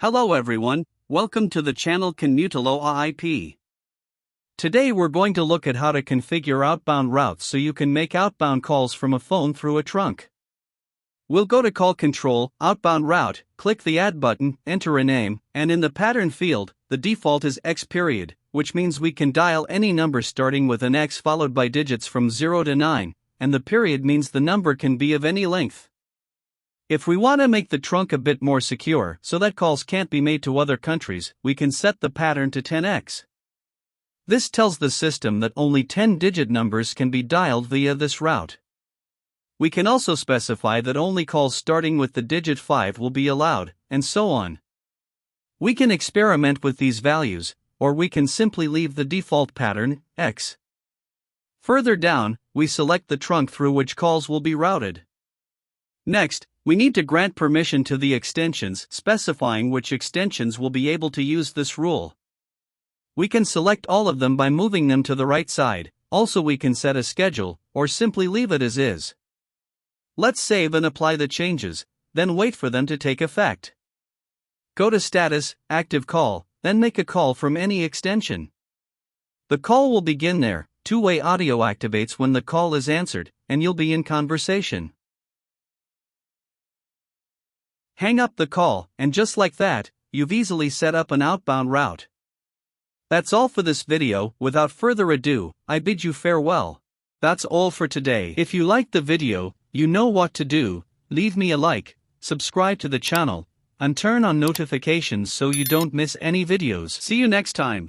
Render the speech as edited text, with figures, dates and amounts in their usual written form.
Hello everyone, welcome to the channel Canutalo AIP. Today we're going to look at how to configure outbound routes so you can make outbound calls from a phone through a trunk. We'll go to Call Control, Outbound Route, click the Add button, enter a name, and in the pattern field, the default is X period, which means we can dial any number starting with an X followed by digits from 0 to 9, and the period means the number can be of any length. If we want to make the trunk a bit more secure so that calls can't be made to other countries, we can set the pattern to 10x. This tells the system that only 10-digit numbers can be dialed via this route. We can also specify that only calls starting with the digit 5 will be allowed, and so on. We can experiment with these values, or we can simply leave the default pattern, X. Further down, we select the trunk through which calls will be routed. Next, we need to grant permission to the extensions, specifying which extensions will be able to use this rule. We can select all of them by moving them to the right side. Also, we can set a schedule, or simply leave it as is. Let's save and apply the changes, then wait for them to take effect. Go to Status, Active Call, then make a call from any extension. The call will begin there. Two-way audio activates when the call is answered, and you'll be in conversation. Hang up the call, and just like that, you've easily set up an outbound route. That's all for this video. Without further ado, I bid you farewell. That's all for today. If you liked the video, you know what to do. Leave me a like, subscribe to the channel, and turn on notifications so you don't miss any videos. See you next time.